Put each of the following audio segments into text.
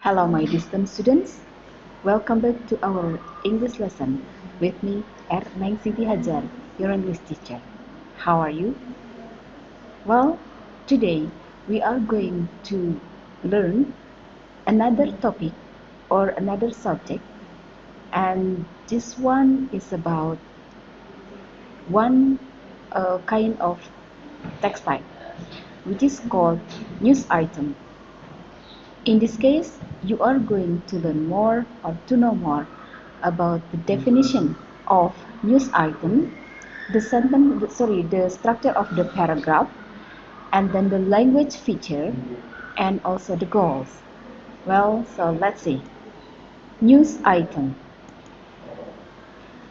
Hello, my distant students. Welcome back to our English lesson with me, Erneng Siti Hajar, your English teacher. How are you? Well, today we are going to learn another topic or another subject, and this one is about one kind of textile, which is called news item. In this case, you are going to learn more or to know more about the definition of news item, the structure of the paragraph, and then the language feature, and also the goals. Well, so let's see. News item.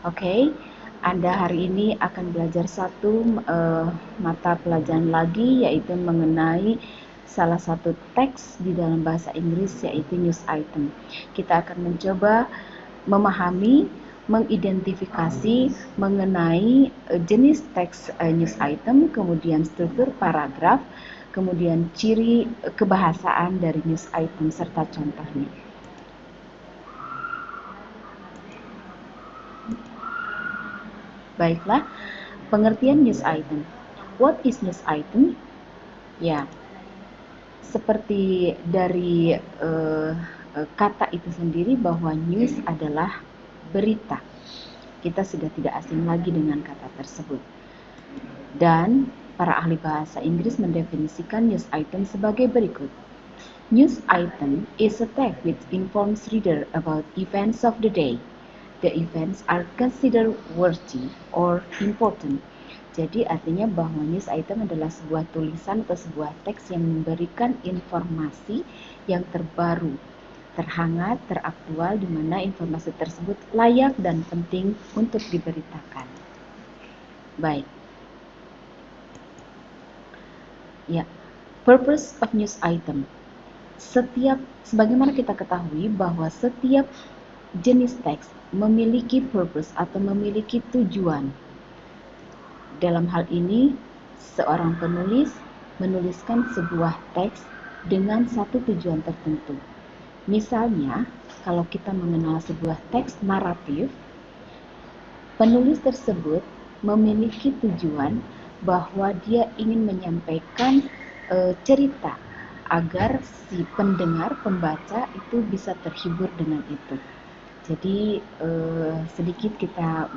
Oke, Anda hari ini akan belajar satu mata pelajaran lagi, yaitu mengenai salah satu teks di dalam bahasa Inggris, yaitu news item. Kita akan mencoba memahami, mengidentifikasi mengenai jenis teks news item, kemudian struktur paragraf, kemudian ciri kebahasaan dari news item serta contohnya. Baiklah, pengertian news item. What is news item? Ya, seperti dari kata itu sendiri bahwa news adalah berita. Kita sudah tidak asing lagi dengan kata tersebut. Dan para ahli bahasa Inggris mendefinisikan news item sebagai berikut. News item is a text which informs reader about events of the day. The events are considered worthy or important. Jadi artinya bahwa news item adalah sebuah tulisan atau sebuah teks yang memberikan informasi yang terbaru, terhangat, teraktual, di mana informasi tersebut layak dan penting untuk diberitakan. Baik. Ya, purpose of news item. Sebagaimana kita ketahui bahwa setiap jenis teks memiliki purpose atau memiliki tujuan. Dalam hal ini, seorang penulis menuliskan sebuah teks dengan satu tujuan tertentu. Misalnya, kalau kita mengenal sebuah teks naratif, penulis tersebut memiliki tujuan bahwa dia ingin menyampaikan cerita agar si pendengar, pembaca itu bisa terhibur dengan itu. Jadi sedikit kita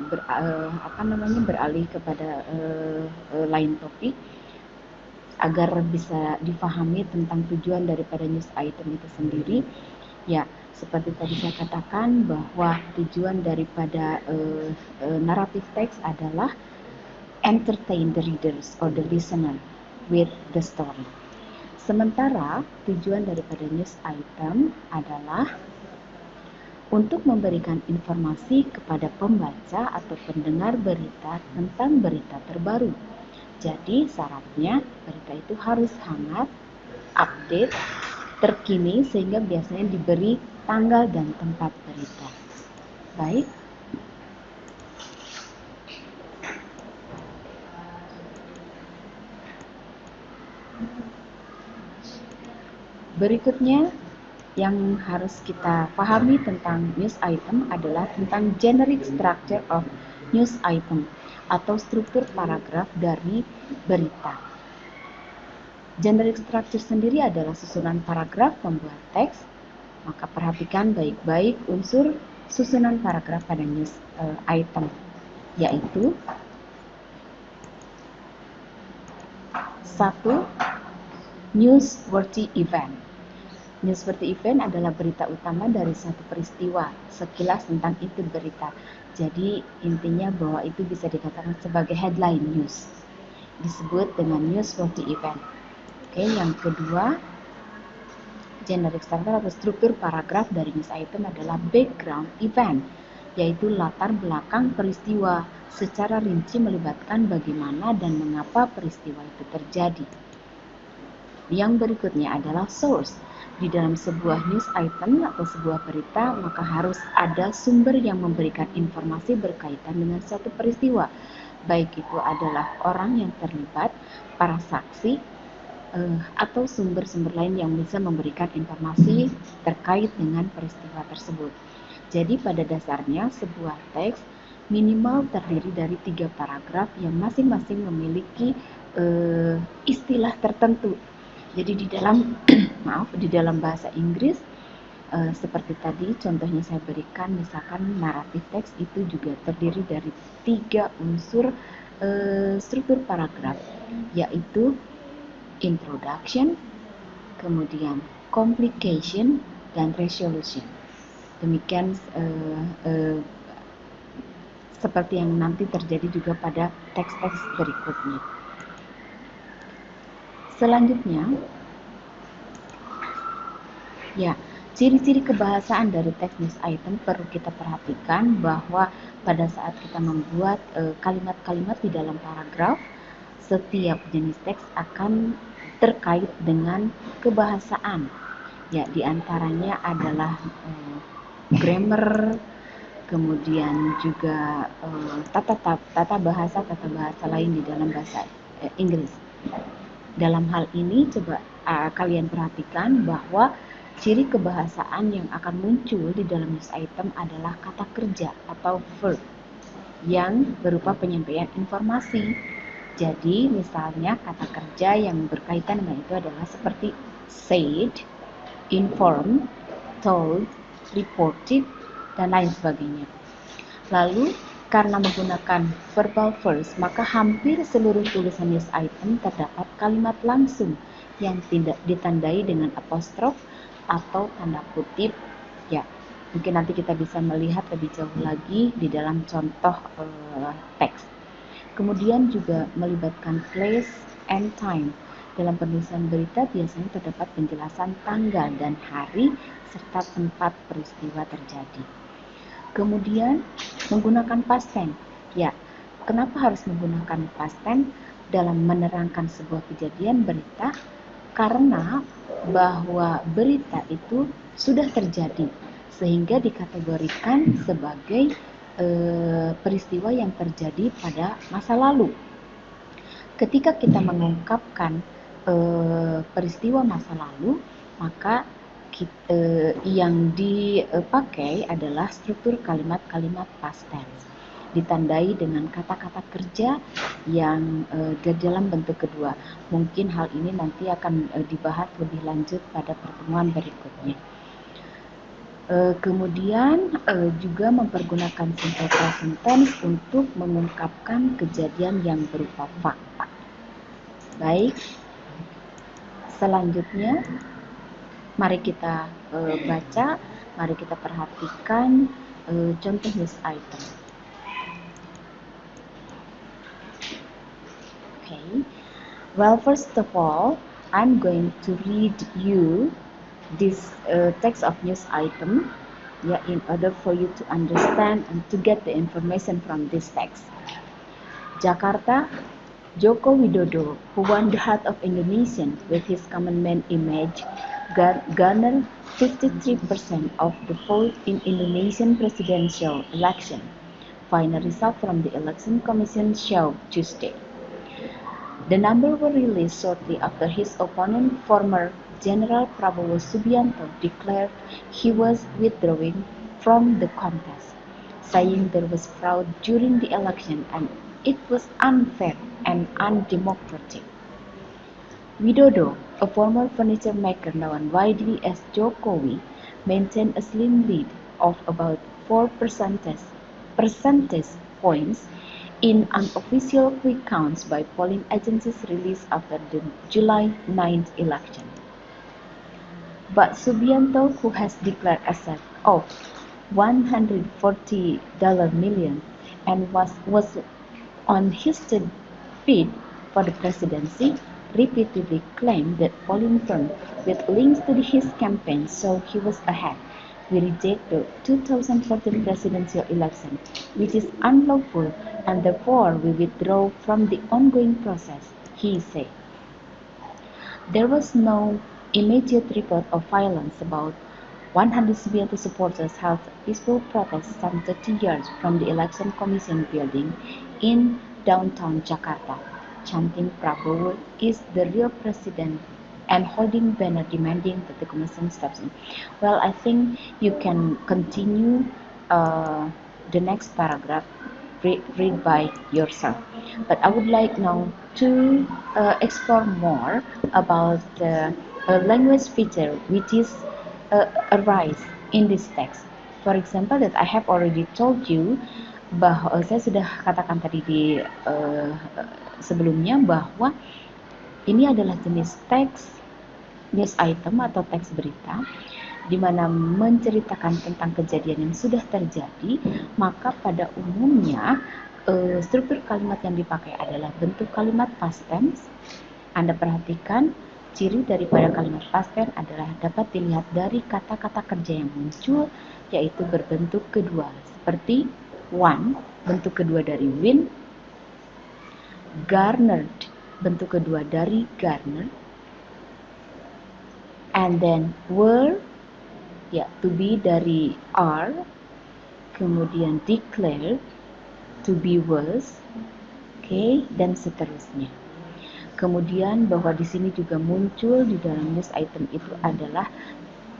beralih kepada lain topik agar bisa difahami tentang tujuan daripada news item itu sendiri. Ya, seperti tadi saya katakan bahwa tujuan daripada naratif teks adalah entertain the readers or the listener with the story. Sementara tujuan daripada news item adalah untuk memberikan informasi kepada pembaca atau pendengar berita tentang berita terbaru. Jadi syaratnya berita itu harus hangat, update, terkini, sehingga biasanya diberi tanggal dan tempat berita. Baik. Berikutnya yang harus kita pahami tentang news item adalah tentang generic structure of news item atau struktur paragraf dari berita. Generic structure sendiri adalah susunan paragraf pembuat teks, maka perhatikan baik-baik unsur susunan paragraf pada news item, yaitu 1. Newsworthy event. Newsworthy event adalah berita utama dari satu peristiwa, sekilas tentang itu berita. Jadi intinya bahwa itu bisa dikatakan sebagai headline news, disebut dengan newsworthy event. Oke, yang kedua, generic structure atau struktur paragraf dari news item adalah background event, yaitu latar belakang peristiwa secara rinci melibatkan bagaimana dan mengapa peristiwa itu terjadi. Yang berikutnya adalah source. Di dalam sebuah news item atau sebuah berita, maka harus ada sumber yang memberikan informasi berkaitan dengan suatu peristiwa. Baik itu adalah orang yang terlibat, para saksi, atau sumber-sumber lain yang bisa memberikan informasi terkait dengan peristiwa tersebut. Jadi pada dasarnya sebuah teks minimal terdiri dari 3 paragraf yang masing-masing memiliki istilah tertentu. Jadi di dalam di dalam bahasa Inggris seperti tadi contohnya saya berikan, misalkan naratif teks itu juga terdiri dari 3 unsur struktur paragraf, yaitu introduction, kemudian complication, dan resolution. Demikian seperti yang nanti terjadi juga pada teks-teks berikutnya. Selanjutnya, ya, ciri-ciri kebahasaan dari teks news item perlu kita perhatikan bahwa pada saat kita membuat kalimat-kalimat di dalam paragraf, setiap jenis teks akan terkait dengan kebahasaan. Ya, diantaranya adalah grammar, kemudian juga tata bahasa lain di dalam bahasa Inggris. Dalam hal ini coba kalian perhatikan bahwa ciri kebahasaan yang akan muncul di dalam news item adalah kata kerja atau verb yang berupa penyampaian informasi. Jadi misalnya kata kerja yang berkaitan dengan itu adalah seperti said, informed, told, reported, dan lain sebagainya. Lalu karena menggunakan verbal verbs, maka hampir seluruh tulisan news item terdapat kalimat langsung yang tidak ditandai dengan apostrof atau tanda kutip. Ya, mungkin nanti kita bisa melihat lebih jauh lagi di dalam contoh teks. Kemudian juga melibatkan place and time. Dalam penulisan berita biasanya terdapat penjelasan tanggal dan hari serta tempat peristiwa terjadi. Kemudian menggunakan past tense. Ya, kenapa harus menggunakan past tense dalam menerangkan sebuah kejadian berita? Karena bahwa berita itu sudah terjadi sehingga dikategorikan sebagai peristiwa yang terjadi pada masa lalu. Ketika kita mengungkapkan peristiwa masa lalu, maka yang dipakai adalah struktur kalimat-kalimat past tense, ditandai dengan kata-kata kerja yang dalam bentuk kedua. Mungkin hal ini nanti akan dibahas lebih lanjut pada pertemuan berikutnya. Kemudian juga mempergunakan simple present tense untuk mengungkapkan kejadian yang berupa fakta. Baik, selanjutnya mari kita baca, mari kita perhatikan contoh news item. Okay. Well, first of all, I'm going to read you this text of news item, in order for you to understand and to get the information from this text. Jakarta, Joko Widodo, who won the heart of Indonesians with his common man image, garnered 53% of the vote in Indonesian presidential election. Final result from the Election Commission showed Tuesday. The numbers were released shortly after his opponent, former General Prabowo Subianto, declared he was withdrawing from the contest, saying there was fraud during the election and it was unfair and undemocratic. Widodo, a former furniture maker known widely as Jokowi, maintained a slim lead of about 4 percentage points in unofficial quick counts by polling agencies released after the July 9th election. But Subianto, who has declared assets of $140 million and was on his third bid for the presidency, repeatedly claimed that polling firms with links to his campaign showed he was ahead. We reject the 2014 presidential election, which is unlawful, and therefore we withdraw from the ongoing process, he said. There was no immediate report of violence. About 100 Subianto supporters held peaceful protests some 30 yards from the Election Commission building in downtown Jakarta. chanting Prabowo is the real president and holding banner demanding that the commission steps in. Well, I think you can continue the next paragraph, read by yourself. But I would like now to explore more about the language feature which is arise in this text. For example, that I have already told you bahwa saya sudah katakan tadi di sebelumnya bahwa ini adalah jenis teks news item atau teks berita di mana menceritakan tentang kejadian yang sudah terjadi, maka pada umumnya struktur kalimat yang dipakai adalah bentuk kalimat past tense. Anda perhatikan ciri daripada kalimat past tense adalah dapat dilihat dari kata-kata kerja yang muncul, yaitu berbentuk kedua, seperti won, bentuk kedua dari win, garnered, bentuk kedua dari garner, and then were, ya, to be dari are, kemudian declare, to be was, dan seterusnya. Kemudian bahwa di sini juga muncul di dalam news item itu adalah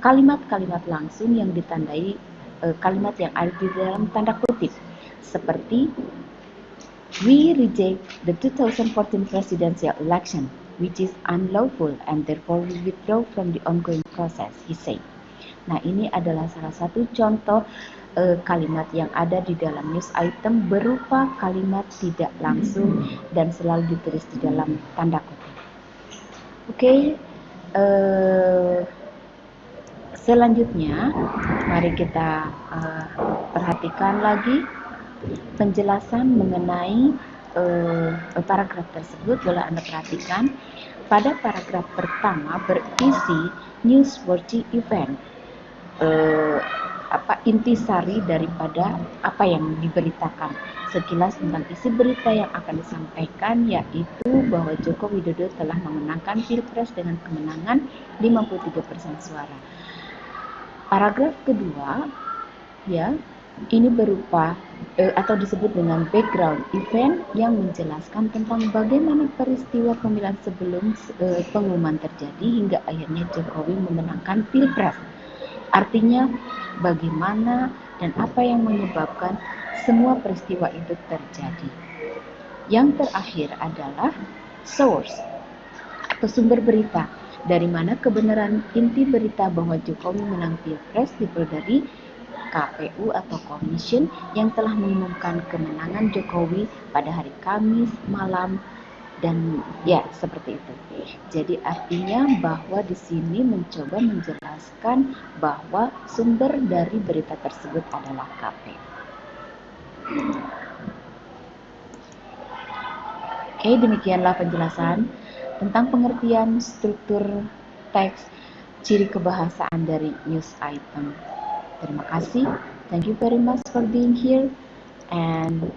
kalimat-kalimat langsung yang ditandai kalimat yang ada di dalam tanda kutip, seperti we reject the 2014 presidential election, which is unlawful, and therefore we withdraw from the ongoing process, he said. Nah, ini adalah salah satu contoh kalimat yang ada di dalam news item berupa kalimat tidak langsung dan selalu ditulis di dalam tanda kutip. Selanjutnya, mari kita perhatikan lagi penjelasan mengenai paragraf tersebut. Boleh Anda perhatikan pada paragraf pertama berisi newsworthy event, intisari daripada apa yang diberitakan. Sekilas tentang isi berita yang akan disampaikan, yaitu bahwa Joko Widodo telah memenangkan Pilpres dengan kemenangan 53% suara. Paragraf kedua, ini berupa atau disebut dengan background event yang menjelaskan tentang bagaimana peristiwa pemilihan sebelum pengumuman terjadi hingga akhirnya Jokowi memenangkan Pilpres. Artinya bagaimana dan apa yang menyebabkan semua peristiwa itu terjadi. Yang terakhir adalah source atau sumber berita, dari mana kebenaran inti berita bahwa Jokowi menang Pilpres diperoleh dari KPU atau Commission yang telah mengumumkan kemenangan Jokowi pada hari Kamis malam, dan seperti itu. Jadi artinya bahwa di sini mencoba menjelaskan bahwa sumber dari berita tersebut adalah KPU. Demikianlah penjelasan tentang pengertian struktur teks, ciri kebahasaan dari news item. Terima kasih. Thank you very much for being here, and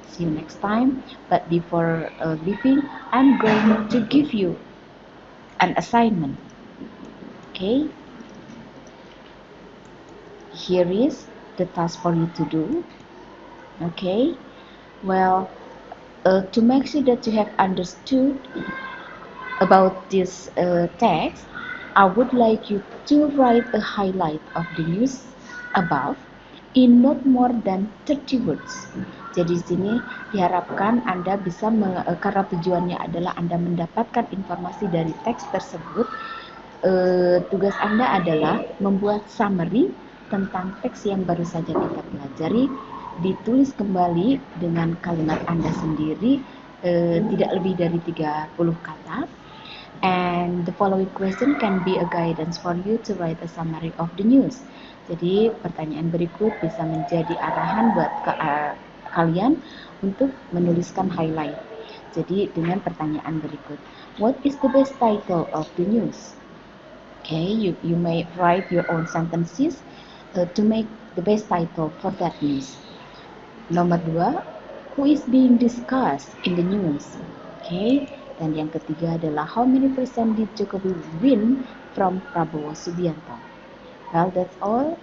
see you next time. But before leaving, I'm going to give you an assignment. Here is the task for you to do. To make sure that you have understood about this text, I would like you to write a highlight of the news above in not more than 30 words. Jadi di sini diharapkan Anda bisa, karena tujuannya adalah Anda mendapatkan informasi dari teks tersebut, tugas Anda adalah membuat summary tentang teks yang baru saja kita pelajari, ditulis kembali dengan kalimat Anda sendiri, tidak lebih dari 30 kata. And the following question can be a guidance for you to write a summary of the news. Jadi pertanyaan berikut bisa menjadi arahan buat kalian untuk menuliskan highlight. Jadi dengan pertanyaan berikut, what is the best title of the news? You may write your own sentences to make the best title for that news. Nomor 2, who is being discussed in the news? Dan yang ketiga adalah how many percent did Jokowi win from Prabowo Subianto? Well, that's all.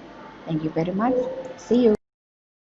Thank you very much. See you.